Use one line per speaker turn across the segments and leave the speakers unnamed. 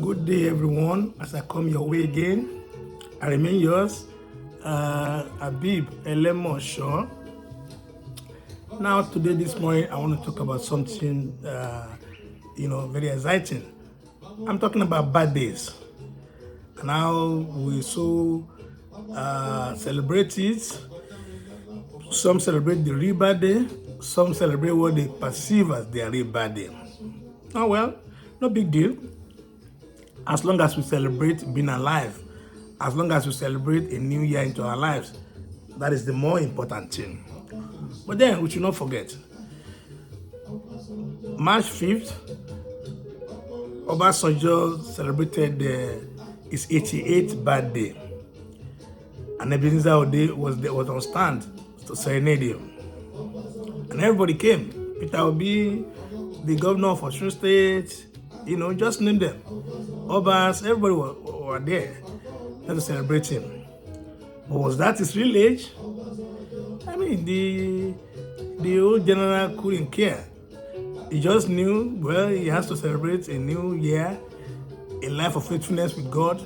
Good day, everyone. As I come your way again, I remain yours, Habib Elemosho. Now, today, this morning, I want to talk about something, very exciting. I'm talking about birthdays and how we so celebrate it. Some celebrate the real birthday, some celebrate what they perceive as their real birthday. Oh, well, no big deal. As long as we celebrate being alive, as long as we celebrate a new year into our lives, that is the more important thing. But then we should not forget, March 5th, Obasanjo celebrated his 88th birthday, and Ebenezer Obey was on stand to serenade him. And everybody came. Peter Obi, the governor of Osun State, just name them. Obas, everybody were there to celebrate him. But was that his real age? I mean, the old general couldn't care. He just knew, well, he has to celebrate a new year, a life of faithfulness with God,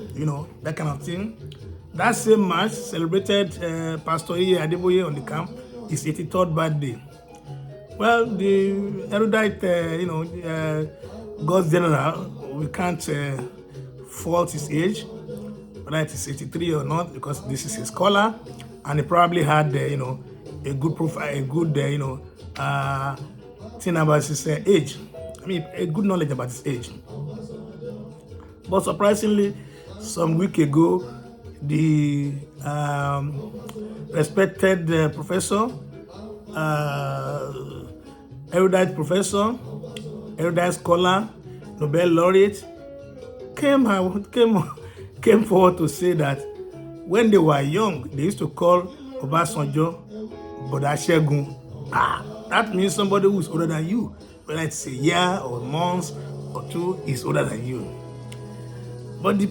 that kind of thing. That same March celebrated Pastor Iye Adeboye on the camp, his 83rd birthday. Well, the erudite, God's general, we can't fault his age, whether it is 83 or not, because this is a scholar, and he probably had, a good profile, a good, thing about his age. I mean, a good knowledge about his age. But surprisingly, some week ago, the respected professor, erudite professor, erudite scholar, Nobel laureate, came forward to say that when they were young, they used to call Obasanjo Boda Segun. That means somebody who is older than you, whether it's a year or months or two, is older than you. But the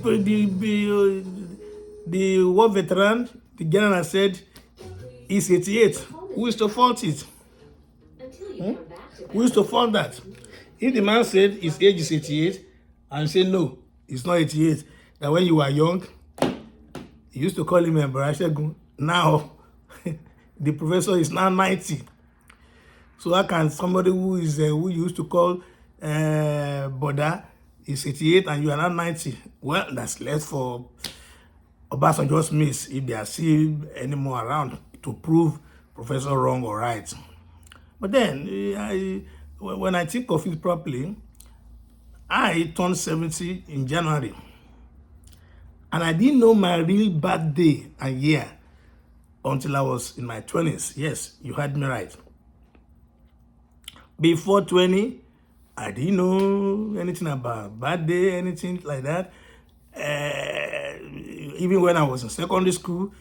war veteran, the general, said he's 88. Who is to fault it? Who is to fault that? If the man said his age is 88, and say no, it's not 88, that when you were young, you used to call him Boda Segun. Now, the professor is now 90. So how can somebody who used to call Boda is 88 and you are now 90? Well, that's left for Obasanjo's miss if they are still anymore around to prove professor wrong or right. But then, when I think of it properly, I turned 70 in January. And I didn't know my real birthday and year until I was in my 20s. Yes, you heard me right. Before 20, I didn't know anything about birthday, anything like that. Even when I was in secondary school,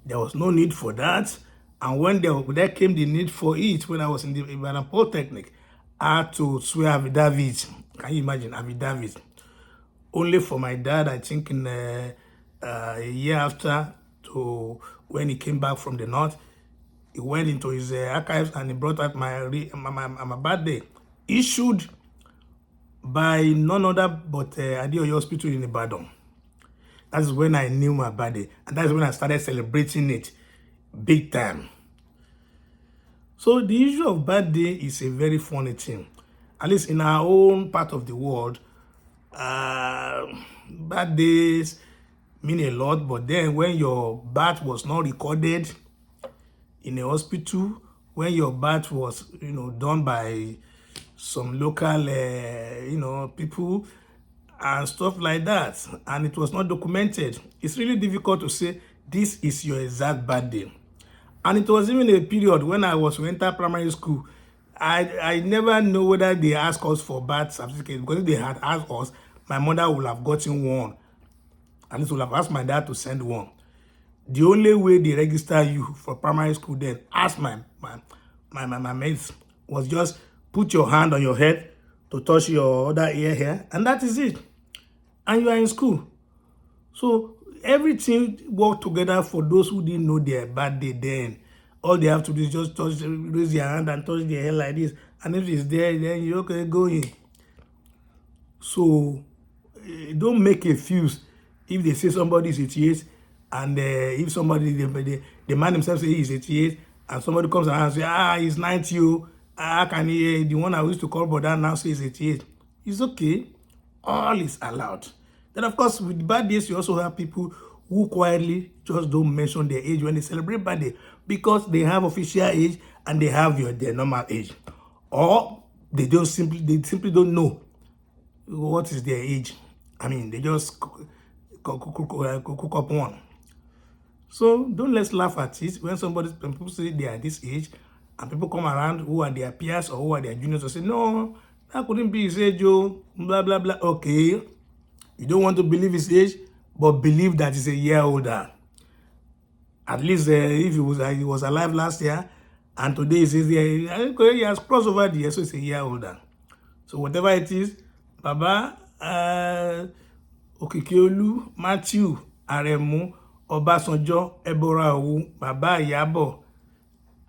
there was no need for that. And when there came the need for it, when I was in the Ibadan Polytechnic, I had to swear affidavit. Can you imagine affidavit? Only for my dad, I think in a year after, to when he came back from the north, he went into his archives and he brought out my birthday, issued by none other but Adeoye Hospital in Ibadan. That is when I knew my birthday, and that is when I started celebrating it big time. So the issue of birthday is a very funny thing. At least in our own part of the world, birthdays mean a lot. But then when your birth was not recorded in a hospital, when your birth was, done by some local, people and stuff like that, and it was not documented, it's really difficult to say this is your exact birthday. And it was even a period when I was to enter primary school. I never know whether they asked us for birth certificate, because if they had asked us, my mother would have gotten one, and it would have asked my dad to send one. The only way they register you for primary school then, ask my mates, was just put your hand on your head to touch your other ear here, and that is it. And you are in school. So everything worked together for those who didn't know their birthday then. All they have to do is just raise their hand and touch their hair like this. And if it's there, then you okay, go in. So don't make a fuse if they say somebody is 88 and if somebody, the man himself say he's 88 and somebody comes around and say, he's 90, oh, how can he, the one I used to call brother now says 88. It's okay. All is allowed. Then, of course, with birthdays, you also have people who quietly just don't mention their age when they celebrate birthday because they have official age and they have their normal age. Or they simply don't know what is their age. I mean, they just cook up one. So don't let's laugh at it when people say they are this age and people come around who are their peers or who are their juniors and say, no, that couldn't be his age, oh, blah, blah, blah. Okay, you don't want to believe his age, but believe that he's a year older. At least if he was alive last year and today he has crossed over the year, so it's a year older. So whatever it is, Baba, Okikeolu, Matthew, Aremu, Obasanjo, Ebora Owu, Baba Iyabo,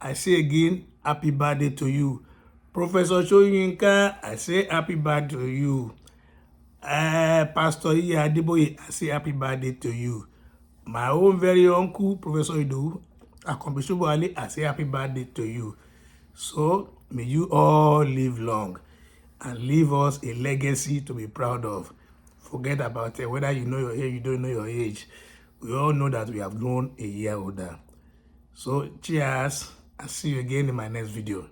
I say again, happy birthday to you. Professor Soyinka, I say happy birthday to you. Pastor Iya Adeboye, I say happy birthday to you. My own very uncle, Professor Idowu Akombi, I say happy birthday to you. So, may you all live long and leave us a legacy to be proud of. Forget about it, whether you know your age, you don't know your age. We all know that we have grown a year older. So, cheers. I'll see you again in my next video.